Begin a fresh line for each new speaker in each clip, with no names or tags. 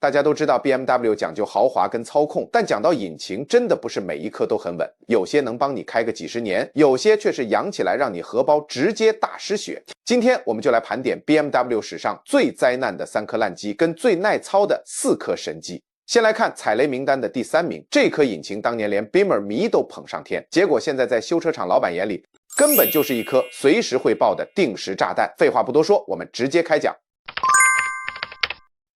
大家都知道 BMW 讲究豪华跟操控，但讲到引擎，真的不是每一颗都很稳，有些能帮你开个几十年，有些却是养起来让你荷包直接大失血。今天我们就来盘点 BMW 史上最灾难的3颗烂机跟最耐操的4颗神机。先来看踩雷名单的第3名，这颗引擎当年连 Beamer 迷都捧上天，结果现在在修车厂老板眼里，根本就是一颗随时会爆的定时炸弹。废话不多说，我们直接开讲。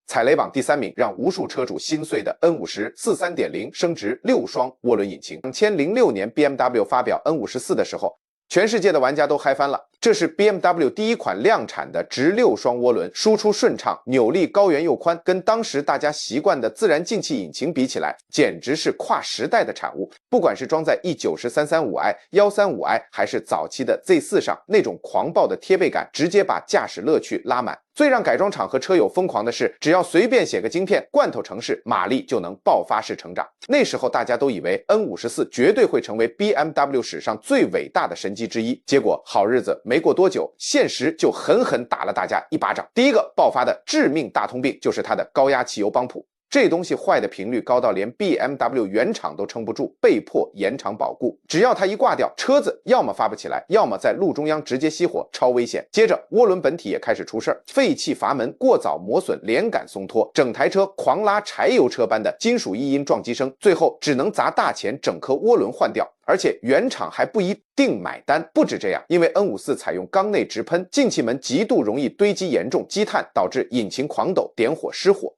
踩雷榜第3名，让无数车主心碎的 N50 43.0升值6双涡轮引擎。2006年 BMW 发表 N54 的时候，全世界的玩家都嗨翻了。这是 BMW 第一款量产的直6双涡轮，输出顺畅，扭力高圆又宽，跟当时大家习惯的自然进气引擎比起来，简直是跨时代的产物。不管是装在 E90 335i、135i 还是早期的 Z4 上，那种狂暴的贴背感直接把驾驶乐趣拉满。最让改装厂和车友疯狂的是，只要随便写个晶片，罐头城市马力就能爆发式成长。那时候大家都以为 N54 绝对会成为 BMW 史上最伟大的神机之一，结果好日子没过多久，现实就狠狠打了大家一巴掌。第一个爆发的致命大通病就是它的高压汽油帮浦。这东西坏的频率高到连 BMW 原厂都撑不住，被迫延长保固。只要它一挂掉，车子要么发不起来，要么在路中央直接熄火，超危险。接着涡轮本体也开始出事儿，废气阀门过早磨损，连杆松脱，整台车狂拉柴油车般的金属异音撞击声，最后只能砸大钱整颗涡轮换掉。而且原厂还不一定买单。不止这样，因为 N54 采用缸内直喷，进气门极度容易堆积严重积碳，导致引擎狂抖，点火失火。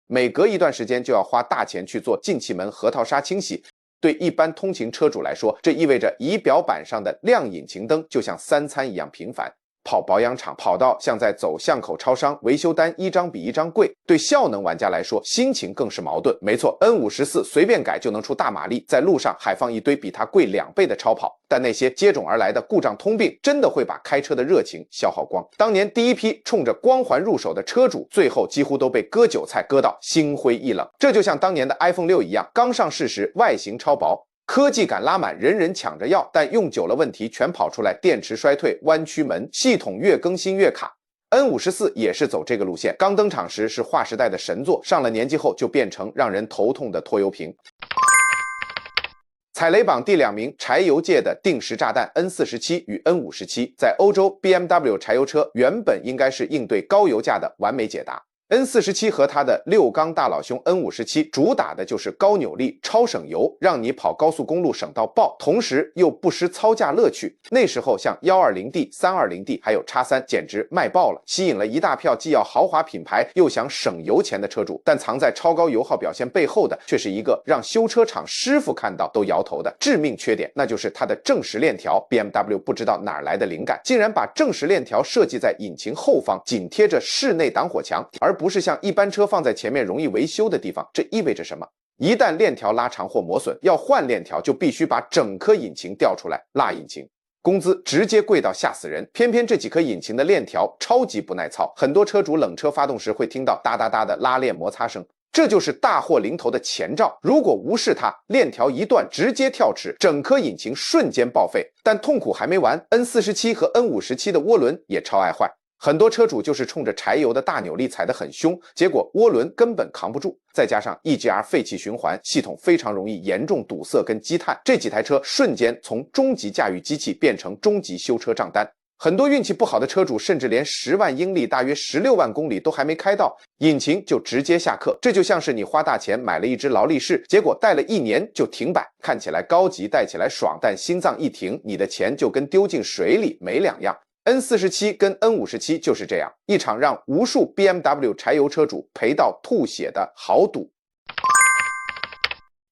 每隔一段时间就要花大钱去做进气门核桃砂清洗，对一般通勤车主来说，这意味着仪表板上的亮引擎灯就像3餐一样频繁。跑保养厂跑到像在走巷口超商，维修单一张比一张贵。对效能玩家来说，心情更是矛盾。没错， N54 随便改就能出大马力，在路上还放一堆比它贵2倍的超跑，但那些接踵而来的故障通病真的会把开车的热情消耗光。当年第一批冲着光环入手的车主，最后几乎都被割韭菜割到心灰意冷。这就像当年的 iPhone 6一样，刚上市时外形超薄，科技感拉满，人人抢着要，但用久了问题全跑出来，电池衰退、弯曲门，系统越更新越卡。N54 也是走这个路线，刚登场时是划时代的神作，上了年纪后就变成让人头痛的拖油瓶。踩雷榜第2名，柴油界的定时炸弹 N47 与 N57， 在欧洲 BMW 柴油车原本应该是应对高油价的完美解答。N47 和它的6缸大老兄 N57 主打的就是高扭力、超省油，让你跑高速公路省到爆，同时又不失操驾乐趣。那时候像 120D、320D 还有 X3 简直卖爆了，吸引了一大票既要豪华品牌又想省油钱的车主。但藏在超高油耗表现背后的，却是一个让修车厂师傅看到都摇头的致命缺点，那就是它的正时链条。 BMW 不知道哪来的灵感，竟然把正时链条设计在引擎后方，紧贴着室内挡火墙，而不是像一般车放在前面容易维修的地方。这意味着什么？一旦链条拉长或磨损，要换链条就必须把整颗引擎调出来，辣引擎工资直接贵到吓死人。偏偏这几颗引擎的链条超级不耐操，很多车主冷车发动时会听到哒哒哒的拉链摩擦声，这就是大祸临头的前兆。如果无视它，链条一断直接跳齿，整颗引擎瞬间报废。但痛苦还没完， N47 和 N57 的涡轮也超爱坏。很多车主就是冲着柴油的大扭力踩得很凶，结果涡轮根本扛不住，再加上 EGR 废气循环系统非常容易严重堵塞跟积碳，这几台车瞬间从中级驾驭机器变成中级修车账单。很多运气不好的车主甚至连10万英里大约16万公里都还没开到，引擎就直接下课。这就像是你花大钱买了一只劳力士，结果戴了1年就停摆，看起来高级，戴起来爽，但心脏一停，你的钱就跟丢进水里没两样。N47 跟 N57 就是这样一场让无数 BMW 柴油车主赔到吐血的豪赌。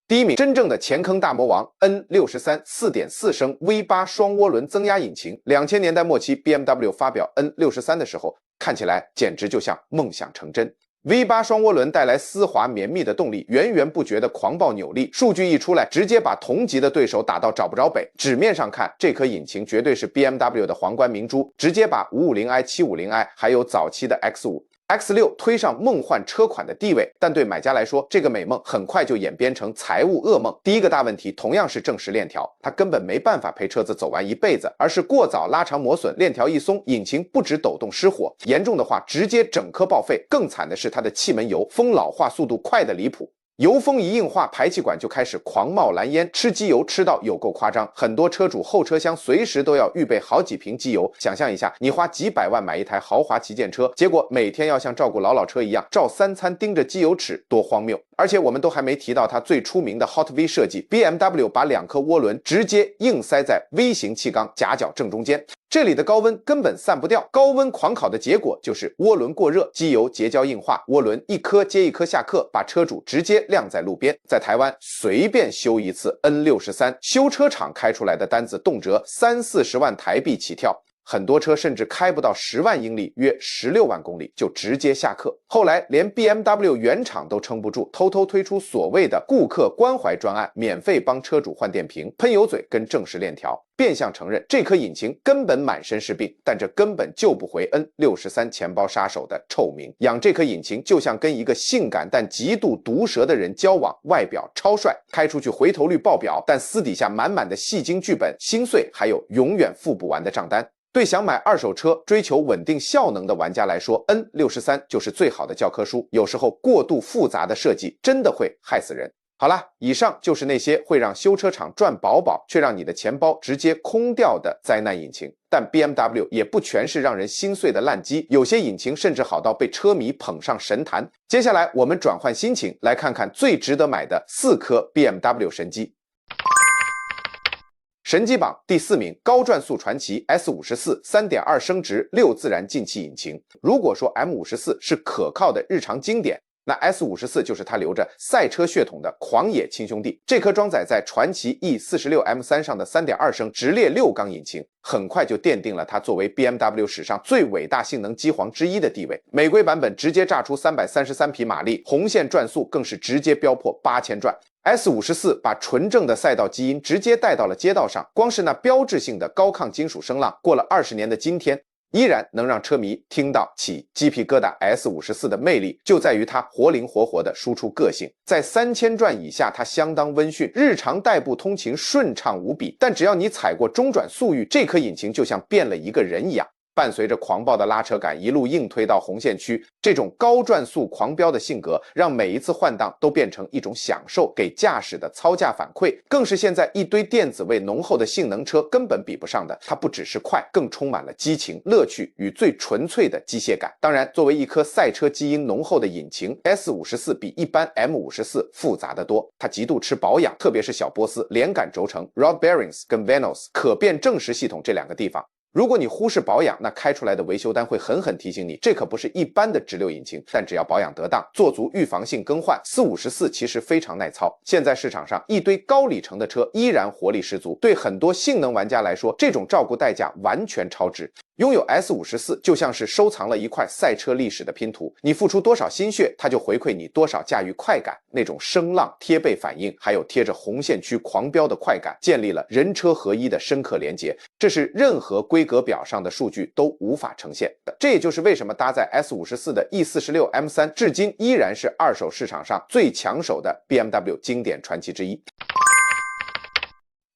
第1名，真正的前坑大魔王 N63 4.4 升 V8 双涡轮增压引擎。2000年代末期 BMW 发表 N63 的时候，看起来简直就像梦想成真。V8 双涡轮带来丝滑绵密的动力，源源不绝的狂暴扭力，数据一出来，直接把同级的对手打到找不着北。纸面上看，这颗引擎绝对是 BMW 的皇冠明珠，直接把 550i、750i 还有早期的 X5 X6 推上梦幻车款的地位，但对买家来说，这个美梦很快就演变成财务噩梦。第一个大问题同样是正时链条，它根本没办法陪车子走完一辈子，而是过早拉长磨损，链条一松，引擎不止抖动失火，严重的话直接整颗报废。更惨的是它的气门油风老化速度快得离谱。油封一硬化，排气管就开始狂冒蓝烟，吃机油吃到有够夸张。很多车主后车厢随时都要预备好几瓶机油。想象一下，你花几百万买一台豪华旗舰车，结果每天要像照顾老车一样，照3餐盯着机油尺，多荒谬！而且我们都还没提到它最出名的 Hot V 设计 ，BMW 把2颗涡轮直接硬塞在 V 型气缸夹角正中间。这里的高温根本散不掉，高温狂烤的结果就是涡轮过热，机油结胶硬化，涡轮一颗接一颗下课，把车主直接晾在路边。在台湾随便修一次 N63， 修车厂开出来的单子动辄30-40万台币起跳。很多车甚至开不到10万英里，约16万公里就直接下课。后来连 BMW 原厂都撑不住，偷偷推出所谓的顾客关怀专案，免费帮车主换电瓶、喷油嘴跟正时链条，变相承认这颗引擎根本满身是病，但这根本救不回 N63 钱包杀手的臭名。养这颗引擎就像跟一个性感但极度毒舌的人交往，外表超帅，开出去回头率爆表，但私底下满满的戏精剧本、心碎，还有永远付不完的账单。对想买二手车、追求稳定效能的玩家来说 ，N63 就是最好的教科书。有时候过度复杂的设计真的会害死人。好啦，以上就是那些会让修车厂赚饱饱，却让你的钱包直接空掉的灾难引擎。但 BMW 也不全是让人心碎的烂机，有些引擎甚至好到被车迷捧上神坛。接下来我们转换心情，来看看最值得买的4颗 BMW 神机。神机榜第4名，高转速传祺 S54 3.2 升值6自然进气引擎。如果说 M54 是可靠的日常经典，那 S54 就是它留着赛车血统的狂野亲兄弟。这颗装载在传祺 E46M3 上的 3.2 升直列6缸引擎，很快就奠定了它作为 BMW 史上最伟大性能机皇之一的地位。美规版本直接炸出333匹马力，红线转速更是直接飙破8000转。S54 把纯正的赛道基因直接带到了街道上，光是那标志性的高亢金属声浪，过了20年的今天，依然能让车迷听到起鸡皮疙瘩。S54 的魅力就在于它活灵活活的输出个性，在3000转以下它相当温驯，日常代步通勤顺畅无比，但只要你踩过中转速域，这颗引擎就像变了一个人一样。伴随着狂暴的拉扯感，一路硬推到红线区，这种高转速狂飙的性格，让每一次换挡都变成一种享受，给驾驶的操驾反馈，更是现在一堆电子味浓厚的性能车根本比不上的。它不只是快，更充满了激情、乐趣与最纯粹的机械感。当然，作为一颗赛车基因浓厚的引擎 ，S54 比一般 M54 复杂得多。它极度吃保养，特别是小波丝、连杆轴承、rod bearings 跟 vanos 可变正时系统这2个地方。如果你忽视保养，那开出来的维修单会狠狠提醒你，这可不是一般的直流引擎。但只要保养得当，做足预防性更换，454其实非常耐操。现在市场上一堆高里程的车依然活力十足，对很多性能玩家来说，这种照顾代价完全超值。拥有 S54 就像是收藏了一块赛车历史的拼图，你付出多少心血，它就回馈你多少驾驭快感。那种声浪、贴背反应，还有贴着红线区狂飙的快感，建立了人车合一的深刻连结，这是任何规格表上的数据都无法呈现的。这也就是为什么搭载 S54 的 E46M3 至今依然是二手市场上最抢手的 BMW 经典传奇之一。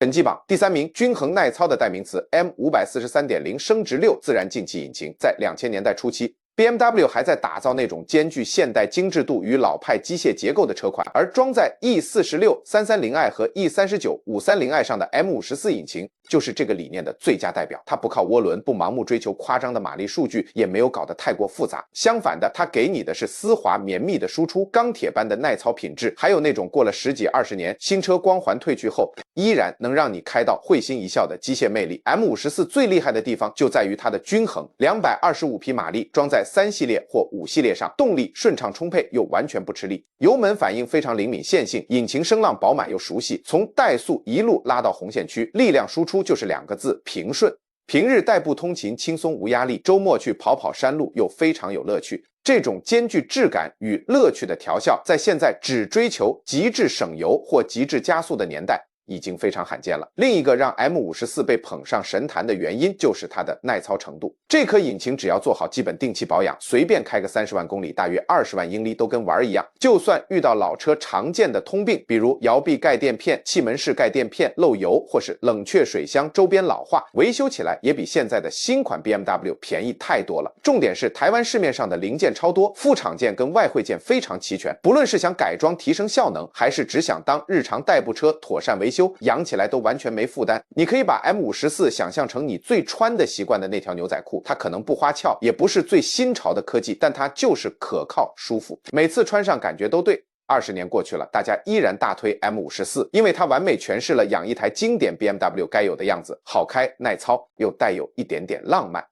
神机榜第3名，均衡耐操的代名词 M543.0 升值6自然进气引擎。在2000年代初期，BMW 还在打造那种兼具现代精致度与老派机械结构的车款，而装在 E46 330i 和 E39 530i 上的 M54 引擎就是这个理念的最佳代表。它不靠涡轮，不盲目追求夸张的马力数据，也没有搞得太过复杂。相反的，它给你的是丝滑绵密的输出，钢铁般的耐操品质，还有那种过了10几20年新车光环褪去后，依然能让你开到会心一笑的机械魅力。M54 最厉害的地方就在于它的均衡，225匹马力装在3系列或5系列上，动力顺畅充沛又完全不吃力，油门反应非常灵敏线性，引擎声浪饱满又熟悉，从怠速一路拉到红线区，力量输出就是2个字：平顺。平日代步通勤轻松无压力，周末去跑跑山路又非常有乐趣。这种兼具质感与乐趣的调校，在现在只追求极致省油或极致加速的年代已经非常罕见了。另一个让 M54 被捧上神坛的原因就是它的耐操程度。这颗引擎只要做好基本定期保养，随便开个30万公里，大约20万英里都跟玩一样。就算遇到老车常见的通病，比如摇臂盖垫片、气门室盖垫片漏油，或是冷却水箱周边老化，维修起来也比现在的新款 BMW 便宜太多了。重点是台湾市面上的零件超多，副厂件跟外汇件非常齐全，不论是想改装提升效能，还是只想当日常代步车妥善维修，养起来都完全没负担。你可以把 M54 想象成你最穿的习惯的那条牛仔裤，它可能不花俏，也不是最新潮的科技，但它就是可靠舒服，每次穿上感觉都对。20年过去了，大家依然大推 M54， 因为它完美诠释了养一台经典 BMW 该有的样子，好开耐操，又带有一点点浪漫。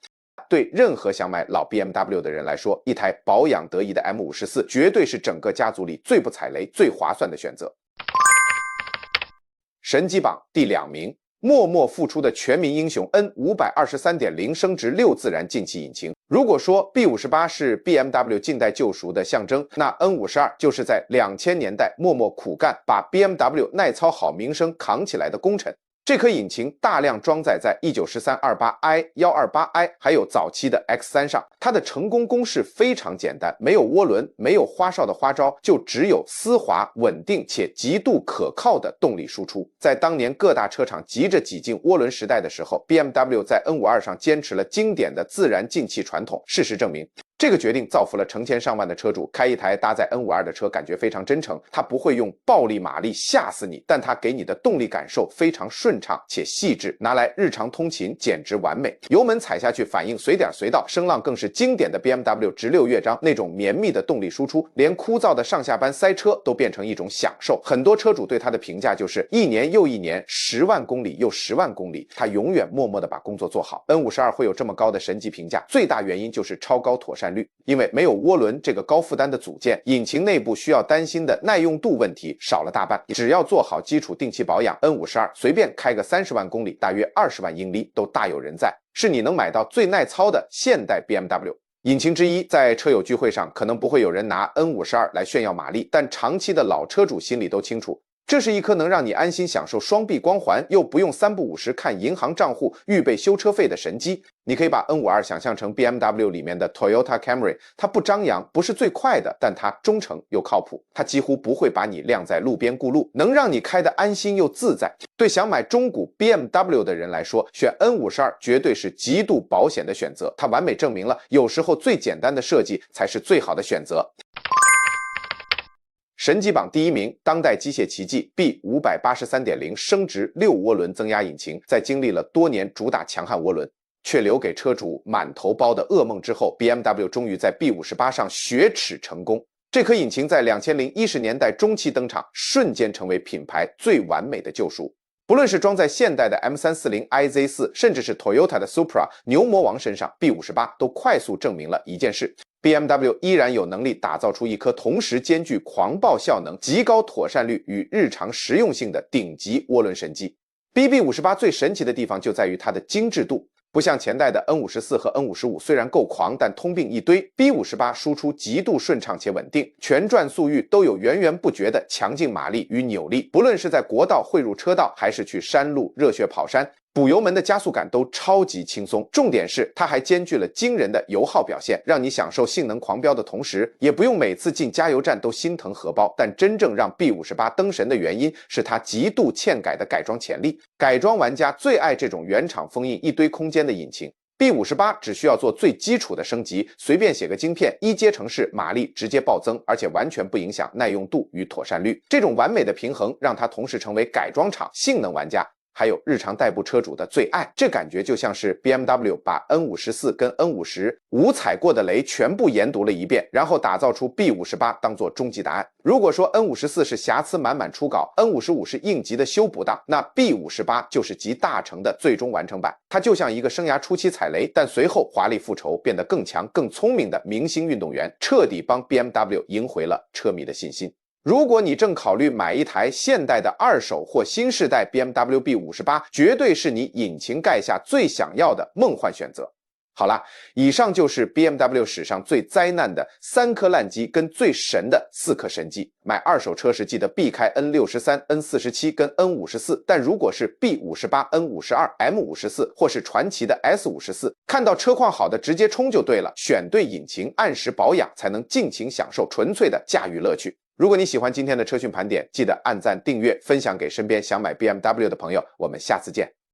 对任何想买老 BMW 的人来说，一台保养得宜的 M54 绝对是整个家族里最不踩雷、最划算的选择。神机榜第2名，默默付出的全民英雄 N523.0 升值6自然进气引擎。如果说 B58 是 BMW 近代救赎的象征，那 N52 就是在2000年代默默苦干，把 BMW 耐操好名声扛起来的功臣。这颗引擎大量装载在 1913-28i、128i 还有早期的 X3 上，它的成功公式非常简单，没有涡轮，没有花哨的花招，就只有丝滑、稳定且极度可靠的动力输出。在当年各大车厂急着挤进涡轮时代的时候， BMW 在 N52 上坚持了经典的自然进气传统。事实证明，这个决定造福了成千上万的车主。开一台搭载 N52 的车，感觉非常真诚，它不会用暴力马力吓死你，但它给你的动力感受非常顺畅且细致，拿来日常通勤简直完美。油门踩下去反应随点随到，声浪更是经典的 BMW 直6乐章，那种绵密的动力输出，连枯燥的上下班塞车都变成一种享受。很多车主对它的评价就是1年又1年，10万公里又10万公里，它永远默默地把工作做好。N52 会有这么高的神级评价，最大原因就是超高妥善率，因为没有涡轮这个高负担的组件，引擎内部需要担心的耐用度问题少了大半。只要做好基础定期保养， N52 随便开个30万公里，大约20万英里都大有人在，是你能买到最耐操的现代 BMW。引擎之一，在车友聚会上可能不会有人拿 N52 来炫耀马力，但长期的老车主心里都清楚，这是一颗能让你安心享受双臂光环，又不用3不5时看银行账户预备修车费的神机。你可以把 N52 想象成 BMW 里面的 Toyota Camry， 它不张扬，不是最快的，但它忠诚又靠谱，它几乎不会把你晾在路边顾路，能让你开得安心又自在。对想买中古 BMW 的人来说，选 N52 绝对是极度保险的选择，它完美证明了有时候最简单的设计才是最好的选择。神级榜第1名，当代机械奇迹 B583.0 升值6涡轮增压引擎，在经历了多年主打强悍涡轮，却留给车主满头包的噩梦之后， BMW 终于在 B58 上雪耻成功。这颗引擎在2010年代中期登场，瞬间成为品牌最完美的救赎。不论是装在现代的 M340 IZ4， 甚至是 Toyota 的 Supra 牛魔王身上， B58 都快速证明了一件事， BMW 依然有能力打造出一颗同时兼具狂暴效能、极高妥善率与日常实用性的顶级涡轮神机。 BB58 最神奇的地方就在于它的精致度，不像前代的 N54 和 N55 虽然够狂，但通病一堆， B58 输出极度顺畅且稳定，全转速域都有源源不绝的强劲马力与扭力，不论是在国道汇入车道，还是去山路热血跑山，补油门的加速感都超级轻松。重点是它还兼具了惊人的油耗表现，让你享受性能狂飙的同时，也不用每次进加油站都心疼荷包。但真正让 B58 登神的原因是它极度欠改的改装潜力。改装玩家最爱这种原厂封印一堆空间的引擎， B58 只需要做最基础的升级，随便写个晶片，一阶程式马力直接暴增，而且完全不影响耐用度与妥善率。这种完美的平衡让它同时成为改装厂、性能玩家还有日常代步车主的最爱。这感觉就像是 BMW 把 N54 跟 N50 无踩过的雷全部研读了一遍，然后打造出 B58 当做终极答案。如果说 N54 是瑕疵满满初稿， N55 是应急的修补档，那 B58 就是集大成的最终完成版。它就像一个生涯初期踩雷，但随后华丽复仇，变得更强更聪明的明星运动员，彻底帮 BMW 赢回了车迷的信心。如果你正考虑买一台现代的二手或新世代 BMW B58， 绝对是你引擎盖下最想要的梦幻选择。好啦，以上就是 BMW 史上最灾难的3颗烂机跟最神的4颗神机。买二手车时记得避开 N63、N47 跟 N54， 但如果是 B58、N52、M54 或是传祺的 S54， 看到车况好的直接冲就对了，选对引擎，按时保养，才能尽情享受纯粹的驾驭乐趣。如果你喜欢今天的车讯盘点，记得按赞、订阅、分享给身边想买 BMW 的朋友。我们下次见。